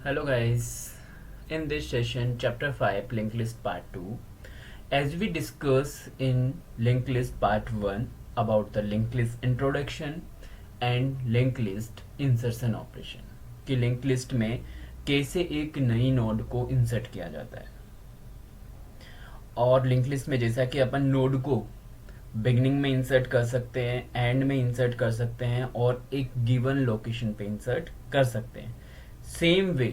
Hello guys, in this session chapter 5 linked list part 2, as we discuss in linked list part 1 about the linked list introduction and linked list insertion operation कि linked list में कैसे एक नई node को insert किया जाता है। और लिंक लिस्ट में जैसा कि अपन नोड को बिगनिंग में इंसर्ट कर सकते हैं, एंड में इंसर्ट कर सकते हैं और एक गिवन लोकेशन पे इंसर्ट कर सकते हैं, सेम वे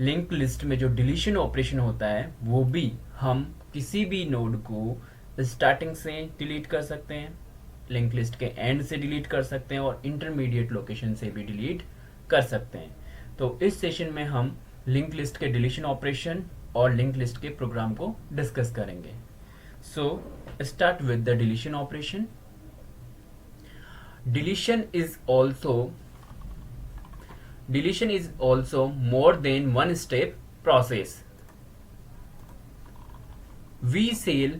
लिंक लिस्ट में जो डिलीशन ऑपरेशन होता है वो भी हम किसी भी नोड को स्टार्टिंग से डिलीट कर सकते हैं, लिंक लिस्ट के एंड से डिलीट कर सकते हैं और इंटरमीडिएट लोकेशन से भी डिलीट कर सकते हैं। तो इस सेशन में हम लिंक लिस्ट के डिलीशन ऑपरेशन और लिंक लिस्ट के प्रोग्राम को डिस्कस करेंगे। So start with the deletion operation. Deletion is also more than one step process. We shall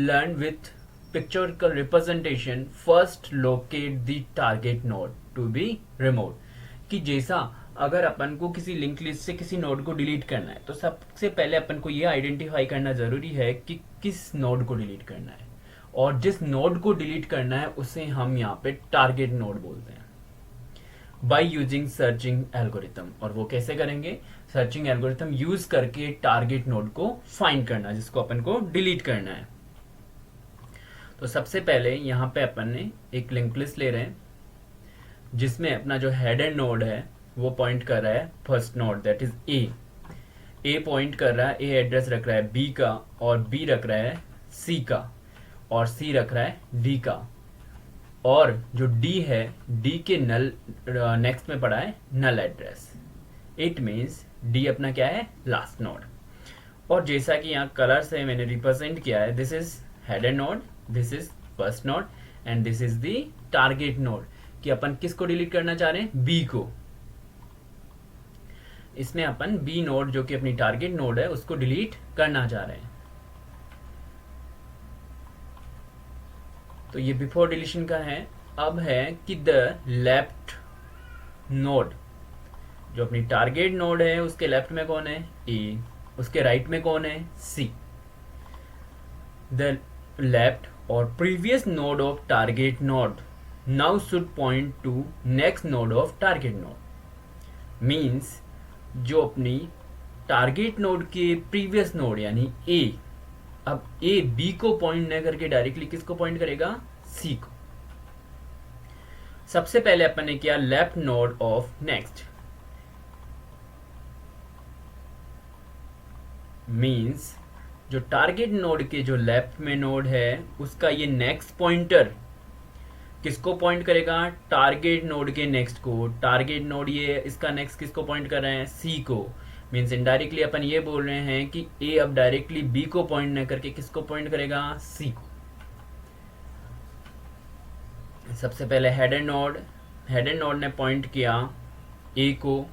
learn with pictorial representation. First locate the target node to be removed. कि जैसा अगर अपन को किसी link list से किसी node को delete करना है तो सबसे पहले अपन को यह आइडेंटिफाई करना जरूरी है कि किस नोड को डिलीट करना है, और जिस नोड को डिलीट करना है उसे हम यहाँ पे टारगेट नोड बोलते हैं बाय यूजिंग सर्चिंग एल्गोरिथम। और वो कैसे करेंगे? सर्चिंग एल्गोरिथम यूज करके टारगेट नोड को फाइंड करना जिसको अपन को डिलीट करना है। तो सबसे पहले यहाँ पे अपन ने एक लिंक लिस्ट ले रहे हैं जिसमें अपना जो हेडर नोड है वो पॉइंट कर रहा है first node that is a point कर रहा है, ए एड्रेस रख रहा है बी का और बी रख रहा है सी का और सी रख रहा है डी का, और जो डी है डी के नल नेक्स्ट में पड़ा है नल एड्रेस। इट मीन्स डी अपना क्या है? Last node. और जैसा कि यहाँ कलर से मैंने रिप्रेजेंट किया है, this is header node, this is first node and this is the target node. कि अपन किसको डिलीट करना चाह रहे हैं? बी को। इसमें अपन बी नोड जो कि अपनी टारगेट नोड है उसको डिलीट करना चाह रहे हैं। तो ये बिफोर डिलीशन का है। अब है कि द लेफ्ट नोड, जो अपनी टारगेट नोड है उसके लेफ्ट में कौन है? ए। उसके राइट में कौन है? सी। द लेफ्ट और previous node of target node now should point two next node of target node. Means जो अपनी टारगेट नोड के प्रीवियस नोड यानी ए, अब ए बी को पॉइंट न करके डायरेक्टली किसको पॉइंट करेगा? सी को। सबसे पहले अपन ने किया left node of next, means जो टारगेट नोड के जो लेफ्ट में नोड है उसका ये नेक्स्ट पॉइंटर किसको पॉइंट करेगा? टारगेट नोड के नेक्स्ट को। टारगेट नोड ये इसका नेक्स्ट किसको पॉइंट कर रहे हैं? सी को। मीन्स इनडायरेक्टली अपन ये बोल रहे हैं कि ए अब डायरेक्टली बी को पॉइंट न करके किसको पॉइंट करेगा? सी को। सबसे पहले हेडर नोड ने पॉइंट किया ए को,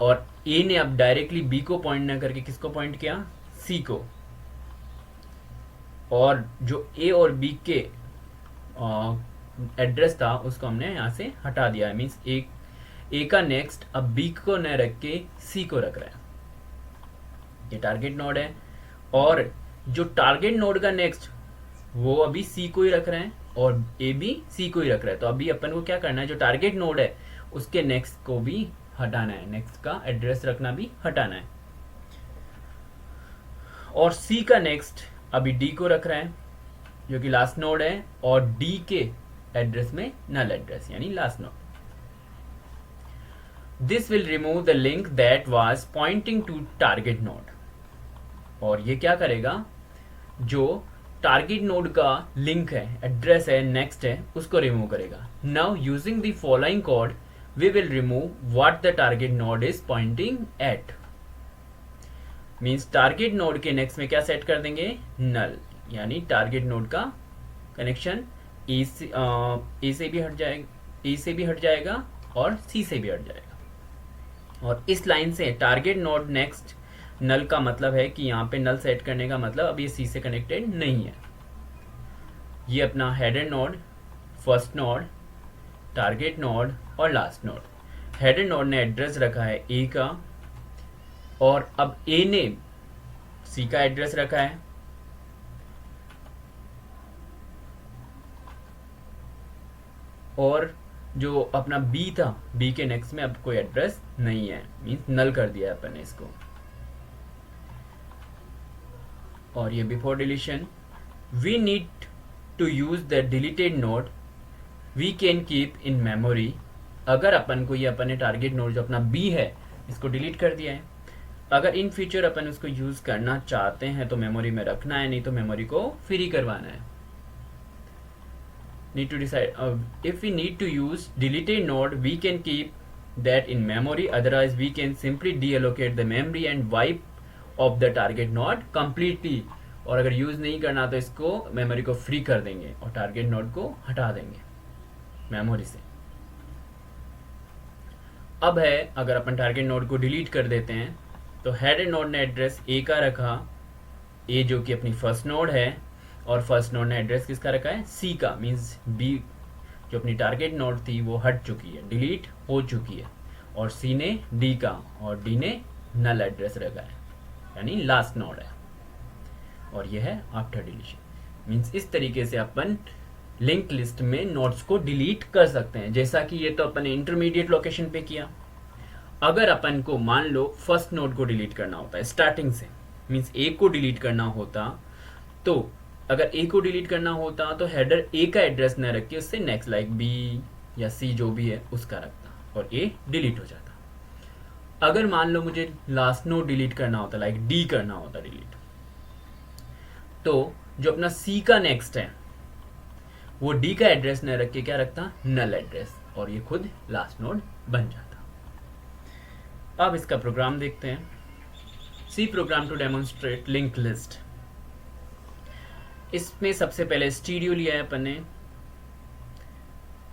और ए ने अब डायरेक्टली बी को पॉइंट न करके किसको पॉइंट किया? सी को। और जो ए और बी के एड्रेस था उसको हमने यहां से हटा दिया है। मीन्स ए का नेक्स्ट अब बी को न रख के सी को रख रहा है। ये टारगेट नोड है, और जो टारगेट नोड का नेक्स्ट वो अभी सी को ही रख रहे हैं और ए भी सी को ही रख रहा है। तो अभी अपन को क्या करना है? जो टारगेट नोड है उसके नेक्स्ट को भी हटाना है, नेक्स्ट का एड्रेस रखना भी हटाना है। और सी का नेक्स्ट अभी डी को रख रहा है जो कि लास्ट नोड है, और डी के एड्रेस में नल एड्रेस यानी last node. This will remove the link that was pointing to target node. और ये क्या करेगा? जो टारगेट नोड का लिंक है, एड्रेस है, नेक्स्ट है, उसको रिमूव करेगा। Now using the following code we will remove what the target node is pointing at. Means target node के नेक्स्ट में क्या सेट कर देंगे? नल, यानी टारगेट नोड का कनेक्शन ए से भी हट जाएगा और सी से भी हट जाएगा। और इस लाइन से टारगेट नोड नेक्स्ट नल का मतलब है कि यहाँ पे नल सेट करने का मतलब अब ये सी से कनेक्टेड नहीं है। ये अपना header node, first node, target node और लास्ट नोड, हेडर नोड ने एड्रेस रखा है ए का, और अब ए ने सी का एड्रेस रखा है, और जो अपना बी था, बी के नेक्स्ट में अब कोई एड्रेस नहीं है, मीन्स नल कर दिया है अपन ने इसको। और ये before deletion, we need to use the deleted node we can keep in memory. अगर अपन को ये अपन ने टारगेट नोड जो अपना बी है इसको डिलीट कर दिया है, अगर इन फ्यूचर अपन उसको यूज करना चाहते हैं तो मेमोरी में रखना है, नहीं तो मेमोरी को फ्री करवाना है। Need to decide if we need to use deleted node we can keep that in memory, otherwise we can simply deallocate the memory and wipe off the target node completely। और अगर use नहीं करना तो इसको memory को free कर देंगे और टारगेट नोड को हटा देंगे मेमोरी से। अब है अगर अपन टारगेट नोड को डिलीट कर देते हैं तो हेडर नोड ने एड्रेस ए का रखा, ए जो कि अपनी फर्स्ट नोड है, और फर्स्ट नोड ने एड्रेस किसका रखा है, सी का, मीन्स बी जो अपनी टारगेट नोड थी वो हट चुकी है, डिलीट हो चुकी है, और सी ने डी का, और डी ने नल एड्रेस रखा है, यानी लास्ट नोड है, और यह है आफ्टर डिलीशन। मीन्स इस तरीके से अपन लिंक लिस्ट में नोड्स को डिलीट कर सकते हैं, जैसा कि ये तो अपन ने इंटरमीडिएट लोकेशन पे किया। अगर अपन को मान लो फर्स्ट नोड को डिलीट करना होता है स्टार्टिंग से, मीन्स ए को डिलीट करना होता, तो अगर ए को डिलीट करना होता तो हेडर ए का एड्रेस न रख के उससे नेक्स्ट लाइक बी या सी जो भी है उसका रखता और ए डिलीट हो जाता। अगर मान लो मुझे लास्ट नोड डिलीट करना होता, लाइक डी करना होता डिलीट, तो जो अपना सी का नेक्स्ट है वो डी का एड्रेस न रख के क्या रखता, नल एड्रेस, और ये खुद लास्ट नोड बन जाता। अब इसका प्रोग्राम देखते हैं। C program to demonstrate link list. इसमें सबसे पहले स्टीडियो लिया है अपन ने,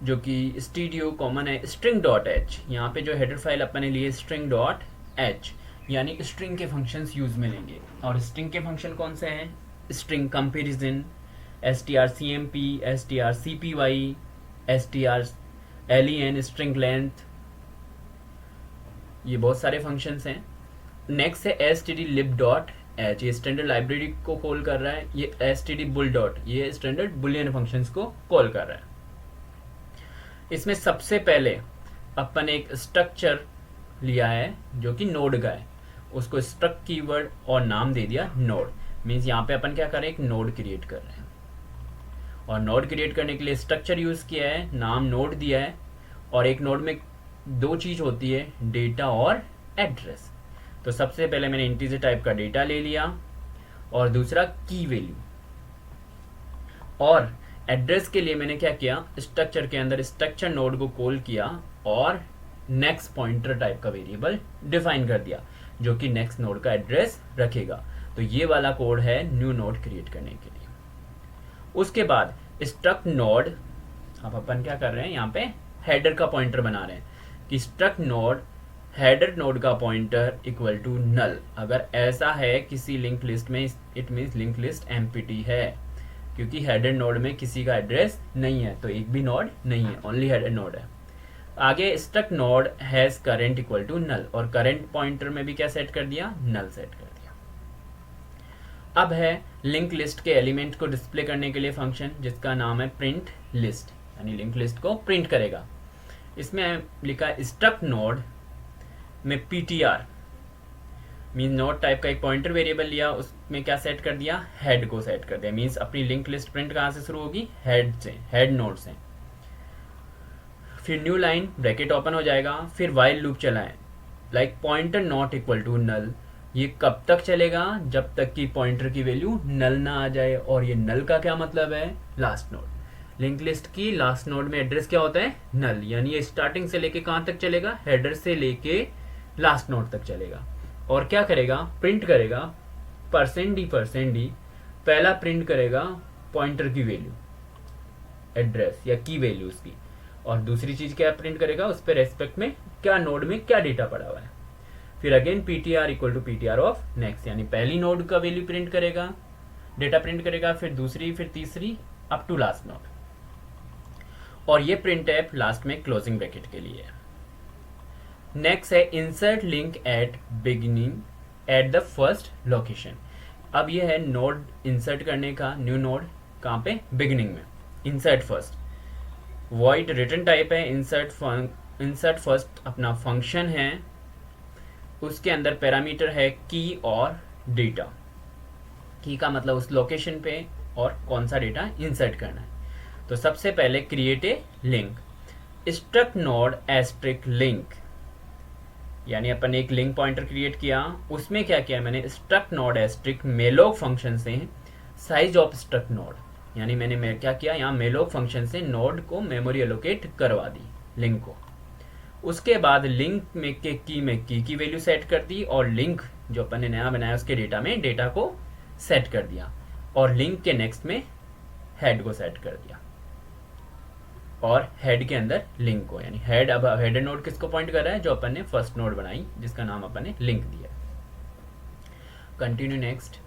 जो कि स्टीडियो कॉमन है स्ट्रिंग डॉट एच। यहाँ पे जो हेडर फाइल अपन ने लिए स्ट्रिंग डॉट एच, यानी स्ट्रिंग के फंक्शंस यूज में लेंगे। और स्ट्रिंग के फंक्शन कौन से हैं, string comparison, strcmp, strcpy, strlen, string length, ये बहुत सारे फंक्शंस हैं। नेक्स्ट है stdlib डॉट एच, ये स्टैंडर्ड लाइब्रेरी को कॉल कर रहा है। ये stdbul डॉट, ये स्टैंडर्ड बुलियन फंक्शंस को कॉल कर रहा है। इसमें सबसे पहले अपन एक स्ट्रक्चर लिया है जो कि नोड का है, उसको स्ट्रक्ट कीवर्ड और नाम दे दिया नोड। मीन्स यहाँ पे अपन क्या कर रहे हैं, एक नोड क्रिएट कर रहे हैं, और नोड क्रिएट करने के लिए स्ट्रक्चर यूज किया है, नाम नोड दिया है। और एक नोड में दो चीज होती है, डेटा और एड्रेस। तो सबसे पहले मैंने इंटीजर टाइप का डेटा ले लिया, और दूसरा की वैल्यू। और एड्रेस के लिए मैंने क्या किया, स्ट्रक्चर के अंदर स्ट्रक्चर नोड को कॉल किया और नेक्स्ट पॉइंटर टाइप का वेरिएबल डिफाइन कर दिया जो कि नेक्स्ट नोड का एड्रेस रखेगा। तो ये वाला कोड है न्यू नोड क्रिएट करने के लिए। उसके बाद स्ट्रक्ट नोड, अब अपन क्या कर रहे हैं, यहाँ पे हेडर का पॉइंटर बना रहे हैं कि स्ट्रक्ट नोड हेडर नोड का पॉइंटर इक्वल टू नल। अगर ऐसा है किसी लिंक लिस्ट में, it means link list empty है, क्योंकि हेडर नोड में किसी का एड्रेस नहीं है, तो एक भी नोड नहीं है, ओनली हेडर नोड है। आगे struct node has current equal to null, और करंट पॉइंटर में भी क्या सेट कर दिया, नल सेट कर दिया। अब है लिंक लिस्ट के एलिमेंट को डिस्प्ले करने के लिए फंक्शन जिसका नाम है प्रिंट लिस्ट, यानी लिंक लिस्ट को प्रिंट करेगा। इसमें लिखा है स्ट्रक्ट नोड में ptr, मीन नोड टाइप का एक पॉइंटर वेरिएबल लिया, उसमें क्या सेट कर दिया, हेड को सेट कर दिया। मीन्स अपनी लिंक लिस्ट प्रिंट कहाँ से शुरू होगी, हेड से, हेड नोड से। फिर न्यू लाइन ब्रैकेट ओपन हो जाएगा, फिर वाइल लूप चलाएं, like pointer not equal to null. ये कब तक चलेगा, जब तक कि पॉइंटर की वैल्यू नल ना आ जाए। और ये नल का क्या मतलब है, लास्ट नोड। लिंक लिस्ट की लास्ट नोड में एड्रेस क्या होता है, नल, यानी ये स्टार्टिंग से लेके कहाँ तक चलेगा, हेडर से लेके लास्ट नोड तक चलेगा। और क्या करेगा, प्रिंट करेगा %d पहला प्रिंट करेगा पॉइंटर की वैल्यू, एड्रेस या की वैल्यू उसकी, और दूसरी चीज क्या प्रिंट करेगा, उस पर रेस्पेक्ट में क्या नोड में क्या डेटा पड़ा हुआ है। फिर again ptr equal to ptr of next, यानी पहली नोड का वैल्यू प्रिंट करेगा, डेटा प्रिंट करेगा, फिर दूसरी, फिर तीसरी, अप टू लास्ट नोड। और ये प्रिंट ऐप लास्ट में क्लोजिंग ब्रैकेट के लिए है। नेक्स्ट है insert link at beginning at the first location. अब ये है नोड इंसर्ट करने का, न्यू नोड कहाँ पे, बिगिनिंग में, insert first. Void return type है, इंसर्ट फर्स्ट अपना फंक्शन है, उसके अंदर पैरामीटर है की और डेटा। की का मतलब उस लोकेशन पे और कौन सा डेटा इंसर्ट करना है। तो सबसे पहले create a link, struct node asterisk link, यानी अपन एक लिंक पॉइंटर क्रिएट किया, उसमें क्या किया मैंने, struct node asterisk malloc function से साइज ऑफ स्ट्रक्ट नोड, यानी मैंने क्या किया, यहाँ मेलोक फंक्शन से नोड को मेमोरी एलोकेट करवा दी लिंक को। उसके बाद लिंक में के की वैल्यू सेट कर दी, और लिंक जो अपन ने नया बनाया उसके डेटा में डेटा को सेट कर दिया, और लिंक के नेक्स्ट में हेड को सेट कर दिया, और हेड के अंदर लिंक को, यानी हेड, अब हेड नोड किसको पॉइंट कर रहा है, जो अपन ने फर्स्ट नोड बनाई जिसका नाम अपन ने लिंक दिया। Continue next.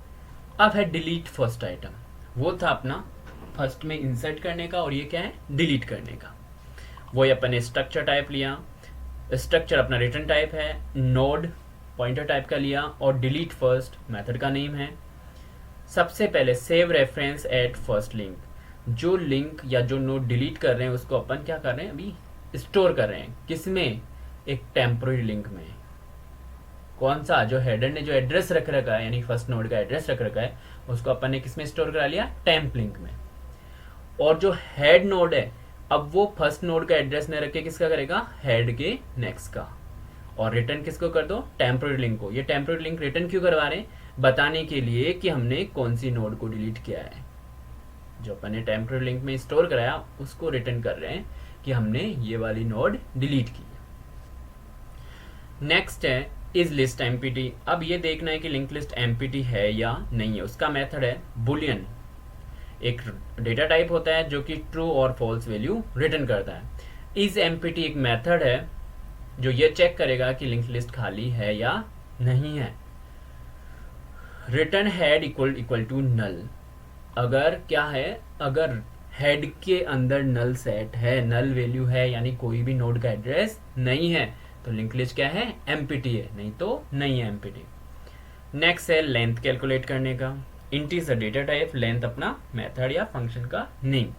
अब है डिलीट फर्स्ट आइटम, वो था अपना फर्स्ट में इंसर्ट करने का, और ये क्या है, डिलीट करने का। वो अपन ने स्ट्रक्चर टाइप लिया, स्ट्रक्चर अपना रिटर्न टाइप है, नोड पॉइंटर टाइप का लिया, और डिलीट फर्स्ट मेथड का नेम है। सबसे पहले save reference at first link, जो लिंक या जो नोड डिलीट कर रहे हैं उसको अपन क्या कर रहे हैं, अभी स्टोर कर रहे हैं, किसमें, एक टेम्पोररी लिंक में। कौन सा, जो हेडर ने जो एड्रेस रख रखा है, यानी फर्स्ट नोड का एड्रेस रख रखा है, उसको अपन ने किसमें स्टोर करा लिया, टेम्प लिंक में। और जो हेड नोड है, अब वो फर्स्ट नोड का एड्रेस ने रख के किसका करेगा, हेड के नेक्स्ट का, और रिटर्न किसको कर दो, टेम्पोररी लिंक को। ये टेम्पोररी लिंक रिटर्न क्यों करवा रहे हैं, बताने के लिए कि हमने कौन सी नोड को डिलीट किया है। जो अपन ने टेम्पोररी लिंक में स्टोर कराया उसको रिटर्न कर रहे हैं कि हमने ये वाली नोड डिलीट की। नेक्स्ट है इज लिस्ट एमपीटी। अब ये देखना है कि लिंक लिस्ट एमपीटी है या नहीं है। उसका मेथड है बुलियन, एक डेटा टाइप होता है जो कि ट्रू और फॉल्स वैल्यू रिटर्न करता है। इज एमपीटी एक मेथड है जो ये चेक करेगा कि लिंक लिस्ट खाली है या नहीं है। Return head equal to null, अगर क्या है, अगर हेड के अंदर नल सेट है, नल वैल्यू है, यानी कोई भी नोड का एड्रेस नहीं है, तो लिंक लिस्ट क्या है, एमपीटी है, नहीं तो नहीं है एमपीटी। नेक्स्ट है लेंथ कैलकुलेट करने का, int is a data type, length अपना मेथड या फंक्शन का नेम।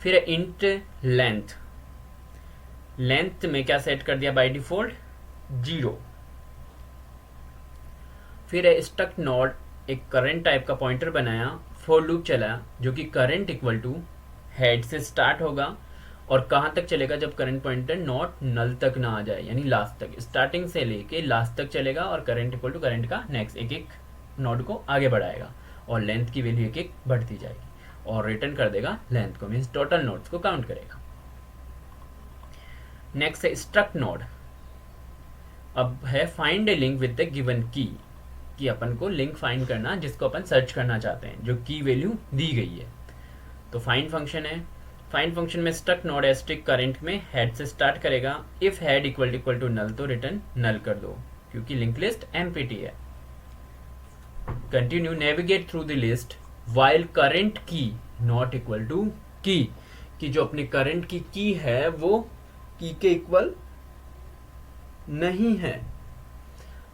फिर है इंट लेंथ, लेंथ में क्या सेट कर दिया बाय डिफॉल्ट, 0। फिर है स्ट्रक्ट नोड, एक करंट टाइप का पॉइंटर बनाया, फॉर लूप चलाया, जो कि करंट इक्वल टू हेड से स्टार्ट होगा और कहाँ तक चलेगा, जब करंट पॉइंटर नॉट नल तक ना आ जाए, यानी लास्ट तक, स्टार्टिंग से लेके लास्ट तक चलेगा, और करंट इक्वल टू करंट का नेक्स्ट एक एक नोड को आगे बढ़ाएगा, और लेंथ की वैल्यू एक एक बढ़ती जाएगी, और रिटर्न कर देगा लेंथ को, मीन्स टोटल नोड्स को काउंट करेगा। नेक्स्ट है स्ट्रक्ट नोड, अब है find A link with the given की, कि अपन को लिंक फाइंड करना जिसको अपन सर्च करना चाहते हैं, जो की वैल्यू दी गई है। तो फाइंड फंक्शन है, फाइंड फंक्शन में स्ट्रक्ट नोड एस्ट्रिक करंट में हेड से स्टार्ट करेगा, if head equal to null तो रिटर्न नल कर दो, क्योंकि लिंक लिस्ट एमपीटी है। Continue navigate through the list while current key not equal to key, कि जो अपनी करंट की है वो की के इक्वल नहीं है,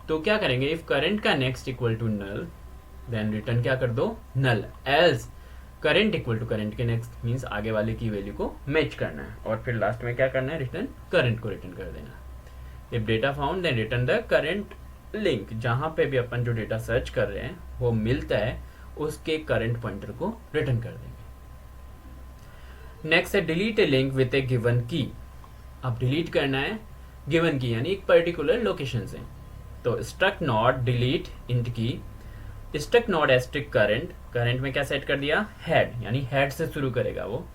तो क्या करेंगे, इफ करंट का next equal to null then return क्या कर दो, null. Else current equal to current के नेक्स्ट, मीन्स आगे वाले की वैल्यू को मैच करना है, और फिर लास्ट में क्या करना है, रिटर्न करंट को रिटर्न कर देना। If data found then return the current link, जहां पे भी अपन जो डेटा सर्च कर रहे हैं वो मिलता है उसके करंट पॉइंटर को रिटर्न कर देंगे। नेक्स्ट है delete A link with A given की, अब डिलीट करना है गिवन की, यानी एक पर्टिकुलर लोकेशन से। तो struct node delete int key, struct node asterisk current, current में क्या सेट कर दिया, हेड, यानी हेड से शुरू करेगा वो।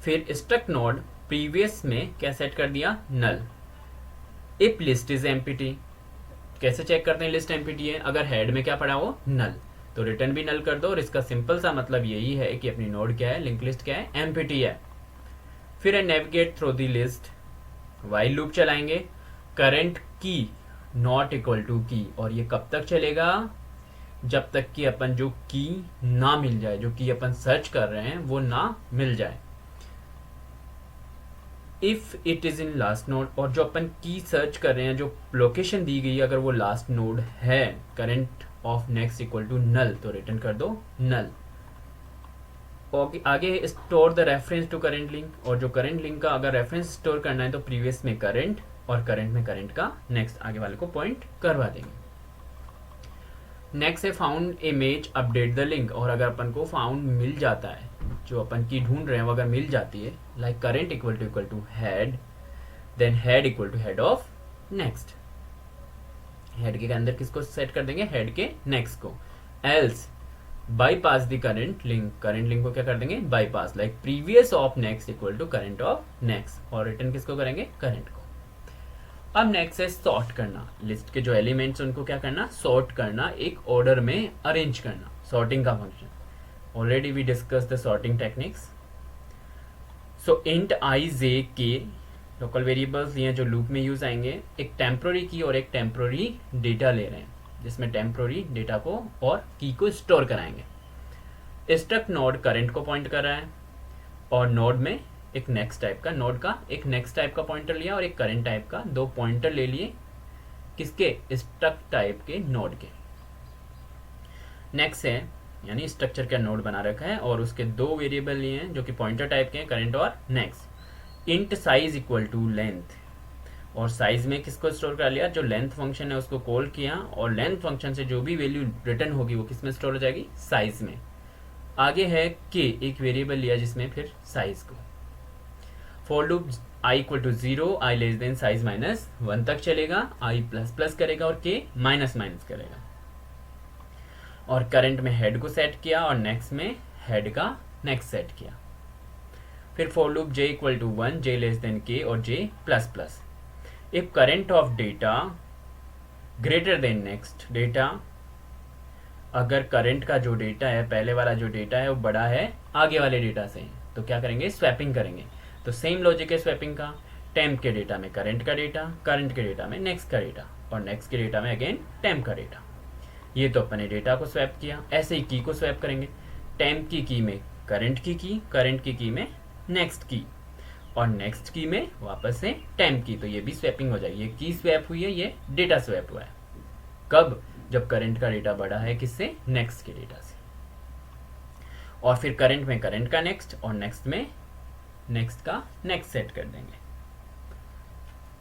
फिर स्ट्रक्ट नॉट प्रीवियस में क्या सेट कर दिया, नल। इफ लिस्ट इज एमपीटी, कैसे चेक करते हैं लिस्ट एमपीटी है, अगर हेड में क्या पड़ा हो, नल, तो रिटर्न भी नल कर दो, और इसका सिंपल सा मतलब यही है कि अपनी नोड क्या है, लिंक लिस्ट क्या है, एमपीटी है। फिर है navigate through the list, while loop चलाएंगे, current key not equal to की, और ये कब तक चलेगा, जब तक कि अपन जो की ना मिल जाए, जो की अपन सर्च कर रहे हैं वो ना मिल जाए। If it is in last node, और जो अपन की सर्च कर रहे हैं, जो लोकेशन दी गई है, अगर वो लास्ट नोड है, current of next equal to null, तो रिटर्न कर दो नल। और आगे store the reference to current link, और जो करंट लिंक का अगर रेफरेंस स्टोर करना है तो प्रीवियस में करंट, और करंट में करंट का नेक्स्ट आगे वाले को पॉइंट करवा देंगे। नेक्स्ट है found image update the link, और अगर अपन को फाउंड मिल जाता है, जो अपन की ढूंढ रहे हैं वो अगर मिल जाती है, like current equal to head, then head equal to head of next. Head के अंदर किसको सेट कर देंगे, हेड के नेक्स्ट को। Else bypass the current link, current link को क्या कर देंगे, bypass, like previous of next equal to current of next, और रिटर्न किसको करेंगे, करंट को। अब नेक्स्ट है सॉर्ट करना, लिस्ट के जो एलिमेंट्स उनको क्या करना, सॉर्ट करना, एक ऑर्डर में अरेंज करना, सॉर्टिंग का function. Already we discuss the sorting techniques. So int I J K local variables ये जो लूप में यूज आएंगे, एक टेम्पोररी की और एक टेम्पोररी डेटा ले रहे हैं, जिसमें टेम्पोररी डेटा को और की को स्टोर कराएंगे। स्ट्रक्ट नोड करंट को पॉइंट कर रहा है, और नोड में एक नेक्स्ट टाइप का, नोड का एक नेक्स्ट टाइप का पॉइंटर लिया और एक करंट टाइप का, दो पॉइंटर ले लिए, किसके, स्ट्रक्ट टाइप के नोड के। नेक्स्ट है, यानी स्ट्रक्चर का नोड बना रखा है और उसके दो वेरिएबल लिए हैं जो कि पॉइंटर टाइप के हैं, करंट और next. Int size equal to length, और साइज में किसको स्टोर कर लिया, जो लेंथ फंक्शन है उसको कॉल किया, और लेंथ फंक्शन से जो भी वैल्यू रिटर्न होगी वो किस में स्टोर हो जाएगी, साइज में। आगे है के, एक वेरिएबल लिया जिसमें फिर साइज को। For loop i equal to 0, i less than size minus 1 तक चलेगा, आई प्लस प्लस करेगा और के माइनस माइनस करेगा। और करंट में हेड को सेट किया और नेक्स्ट में हेड का नेक्स्ट सेट किया। फिर for loop j equal to 1, j less than k और j plus plus. If current of data greater than next data, अगर करंट का जो डेटा है, पहले वाला जो डेटा है वो बड़ा है आगे वाले डेटा से, तो क्या करेंगे, स्वैपिंग करेंगे। तो सेम लॉजिक है स्वैपिंग का, टेम्प के डेटा में करंट का डेटा, करंट के डेटा में नेक्स्ट का डेटा, और नेक्स्ट के डेटा में अगेन टेम्प का डेटा। ये तो अपने डेटा को स्वैप किया। ऐसे ही की को स्वैप करेंगे, टेम्प की में करंट की, करंट की में नेक्स्ट की, और नेक्स्ट की में वापस से टेम्प की, तो ये भी स्वैपिंग हो जाएगी। ये की स्वैप हुई है, ये डेटा स्वैप हुआ है। कब, जब करंट का डेटा बड़ा है किससे, नेक्स्ट के डेटा से। और फिर करंट में करंट का नेक्स्ट और नेक्स्ट में नेक्स्ट का नेक्स्ट सेट कर देंगे।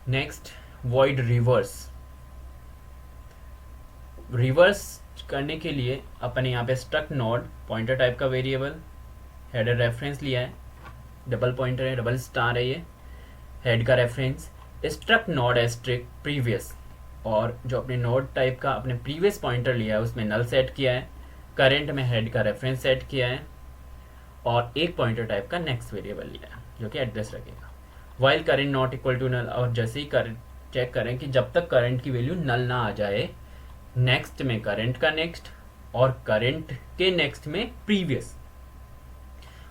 नेक्स्ट वॉइड रिवर्स, रिवर्स करने के लिए अपन यहाँ पे स्ट्रक्ट नोड पॉइंटर टाइप का वेरिएबल, हेडर रेफरेंस लिया है, डबल पॉइंटर है, डबल स्टार है, ये हेड का reference, struct node asterisk previous, और जो अपने नोड टाइप का अपने प्रीवियस पॉइंटर लिया है उसमें नल सेट किया है, करंट में हेड का रेफरेंस सेट किया है, और एक पॉइंटर टाइप का नेक्स्ट वेरिएबल लिया है जो कि एड्रेस रखेगा। While current not equal to null, और जैसे ही चेक करें कि जब तक करंट की वैल्यू नल ना आ जाए, नेक्स्ट में करंट का नेक्स्ट और करंट के नेक्स्ट में प्रीवियस,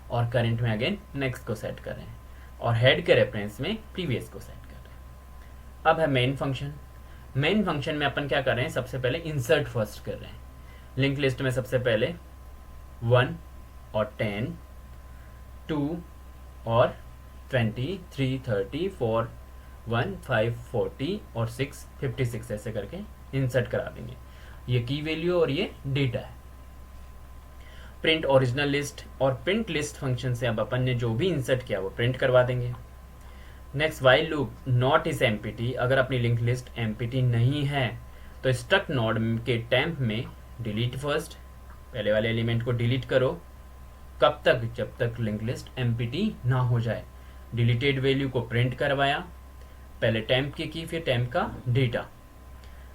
और करंट में अगेन नेक्स्ट को सेट कर रहे हैं, और हेड के रेफरेंस में प्रीवियस को सेट कर रहे हैं। अब है मेन फंक्शन। मेन फंक्शन में अपन क्या कर रहे हैं, सबसे पहले इंसर्ट फर्स्ट कर रहे हैं। लिंक लिस्ट में सबसे पहले 1 और 10, 2 और 20, 3, 30, 4, 1, 5, 40 और 6, 56 ऐसे करके इंसर्ट करा देंगे। ये की वैल्यू और ये डेटा है। प्रिंट ओरिजिनल लिस्ट, और प्रिंट लिस्ट फंक्शन से अब अपन ने जो भी इंसर्ट किया वो प्रिंट करवा देंगे। Next while loop not is empty, अगर अपनी लिंक लिस्ट एम्प्टी नहीं है तो स्ट्रक्ट नोड के टेम्प में डिलीट फर्स्ट, पहले वाले एलिमेंट को डिलीट करो। कब तक, जब तक लिंक लिस्ट एम्प्टी ना हो जाए। डिलीटेड वैल्यू को प्रिंट करवाया, पहले टेम्प की फिर टेम्प का डेटा,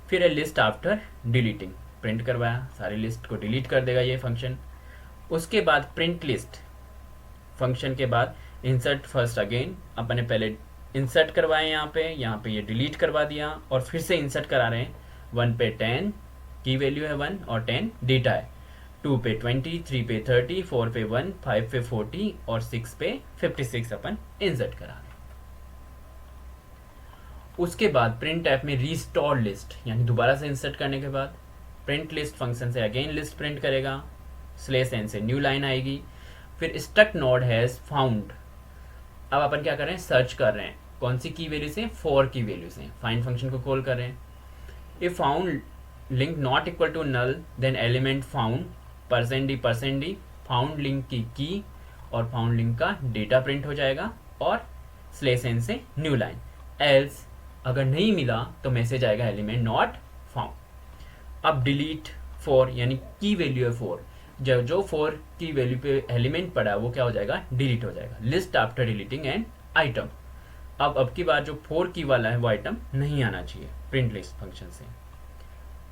फिर ए लिस्ट आफ्टर डिलीटिंग, प्रिंट करवाया, सारी लिस्ट को डिलीट कर देगा ये फंक्शन। उसके बाद प्रिंट लिस्ट फंक्शन के बाद इंसर्ट फर्स्ट अगेन, अपने पहले इंसर्ट करवाए यहाँ पे ये डिलीट करवा दिया, और फिर से इंसर्ट करा रहे हैं। 1 पे 10 की वैल्यू है 1 और 10 डेटा है, 2 पे 20, 3 पे 30, 4 पे 1, 5 पे 40 और 6 पे 56 अपन इंसर्ट करा रहे हैं। उसके बाद प्रिंट ऐप में रीस्टोर लिस्ट, यानी दोबारा से इंसर्ट करने के बाद प्रिंट लिस्ट फंक्शन से अगेन लिस्ट प्रिंट करेगा, /n से न्यू लाइन आएगी। फिर स्ट्रक्ट नोड हैज फाउंड, अब अपन क्या कर रहे हैं, सर्च कर रहे हैं कौन सी की वैल्यू से, 4 की वैल्यू से। फाइंड फंक्शन को कॉल कर रहे हैं। If found link not equal to null then element found percent d found link की और फाउंड लिंक का डेटा प्रिंट हो जाएगा और स्लेस एन से न्यू लाइन। एल्स अगर नहीं मिला तो मैसेज आएगा एलिमेंट नॉट फाउंड। अब डिलीट 4 यानी की वैल्यू है 4, जो 4 की वैल्यू पे एलिमेंट पड़ा है वो क्या हो जाएगा, डिलीट हो जाएगा। List after deleting an item. अब की बार जो 4 की वाला है वो आइटम नहीं आना चाहिए प्रिंट लिस्ट फंक्शन से।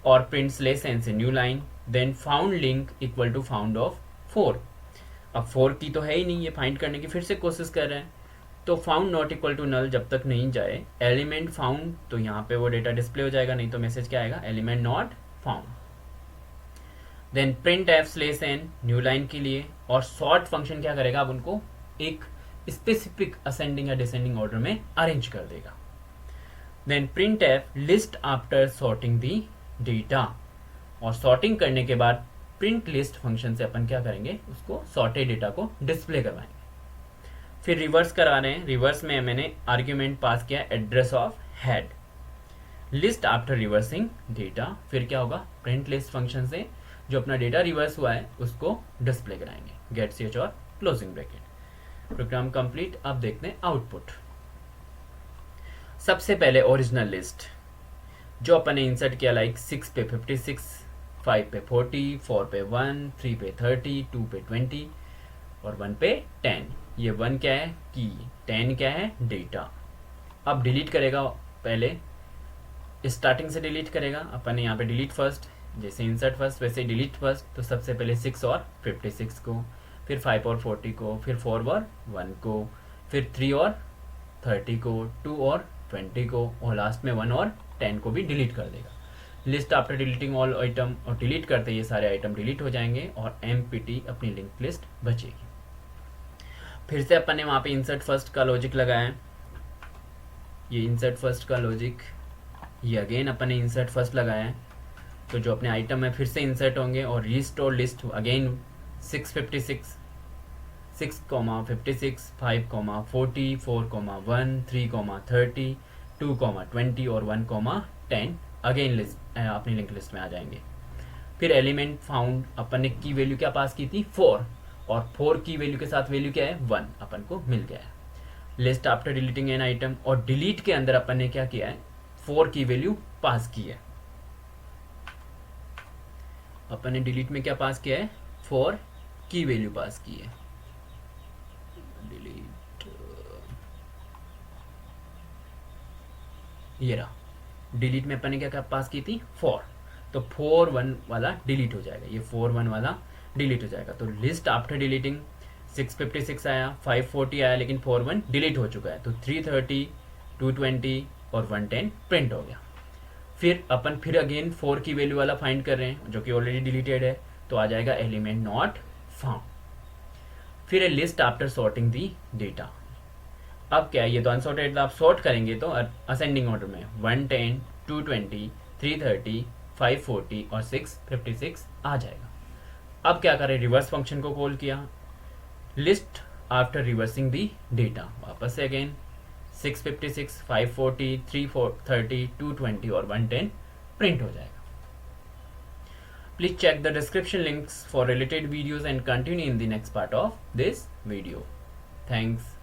और प्रिंट स्लेस एन से new line, then found link equal to found of 4। अब 4 की तो है ही नहीं, ये फाइंड करने की फिर से कोशिश कर रहे हैं। तो found not equal to null जब तक नहीं जाए, एलिमेंट फाउंड तो यहाँ पे वो डेटा डिस्प्ले हो जाएगा, नहीं तो मैसेज क्या आएगा, element not found. Then print f slash n new line के लिए। और सॉर्ट फंक्शन क्या करेगा, अब उनको एक स्पेसिफिक असेंडिंग या डिसेंडिंग ऑर्डर में अरेंज कर देगा। Then print f list after sorting the data. और सॉर्टिंग करने के बाद प्रिंट लिस्ट फंक्शन से अपन क्या करेंगे, उसको सॉर्टेड डेटा को डिस्प्ले करवाएंगे। फिर रिवर्स करा रहे हैं। रिवर्स में मैंने आर्ग्यूमेंट पास किया address of head. List after reversing data, फिर क्या होगा, प्रिंट लिस्ट फंक्शन से जो अपना डेटा रिवर्स हुआ है उसको डिस्प्ले कराएंगे, गेट ch और क्लोजिंग ब्रैकेट। Program complete. अब देखते हैं आउटपुट। सबसे पहले ओरिजिनल लिस्ट जो अपन ने इंसर्ट किया, लाइक 6 पे 56, 5 पे 40, 4 पे 1, 3 पे 30, 2 पे 20 और 1 पे 10। ये 1 क्या है, की, 10 क्या है, डेटा। अब डिलीट करेगा, पहले स्टार्टिंग से डिलीट करेगा। अपन ने यहाँ पे डिलीट फर्स्ट, जैसे इंसर्ट फर्स्ट वैसे डिलीट फर्स्ट। तो सबसे पहले 6 और 56 को, फिर 5 और 40 को, फिर 4 और 1 को, फिर 3 और 30 को, 2 और 20 को, और लास्ट में 1 और 10 को भी डिलीट कर देगा। List after deleting all item, और डिलीट करते ये सारे आइटम डिलीट हो जाएंगे और एमपीटी अपनी लिंक लिस्ट बचेगी। फिर से अपन ने वहाँ पे इंसर्ट फर्स्ट का लॉजिक लगाया। ये इंसर्ट फर्स्ट का लॉजिक, ये अगेन अपन ने इंसर्ट फर्स्ट लगाया है। तो जो अपने आइटम है फिर से इंसर्ट होंगे और रीस्टोर लिस्ट अगेन 656, 6, 56, 5, 40, 4, 1, 3, 30, 2, 20 और 1, 10 अगेन लिस्ट अपनी लिंक लिस्ट में आ जाएंगे। फिर एलिमेंट फाउंड, अपन ने की वैल्यू क्या पास की थी, 4, और 4 की वैल्यू के साथ वैल्यू क्या है, 1 अपन को मिल गया है। List after deleting an item, और डिलीट के अंदर अपन ने क्या किया है, 4 की वैल्यू पास की है। अपन ने डिलीट में क्या पास किया है, 4 की वैल्यू पास की है। डिलीट, ये रहा। डिलीट में अपन ने क्या पास की थी, 4, तो 4 1 वाला डिलीट हो जाएगा, ये 4 1 वाला डिलीट हो जाएगा। तो लिस्ट आफ्टर डिलीटिंग 656 आया, 540 आया, लेकिन 4 1 डिलीट हो चुका है, तो 330, 220 और 110 प्रिंट हो गया। फिर अपन फिर अगेन 4 की वैल्यू वाला फाइंड कर रहे हैं जो कि ऑलरेडी डिलीटेड है, तो आ जाएगा एलिमेंट नॉट फाउंड। फिर list after sorting the data. अब क्या है, ये तो अनसॉर्टेड था, आप सॉर्ट करेंगे तो असेंडिंग ऑर्डर में 110, 220, 330, 540 और 656 आ जाएगा। अब क्या करें, रिवर्स फंक्शन को कॉल किया। लिस्ट आफ्टर रिवर्सिंग दी डेटा, वापस से अगेन 656, 540, 330, 220 और 110 प्रिंट हो जाएगा। Please check the description links for related videos and continue in the next part of this video. Thanks.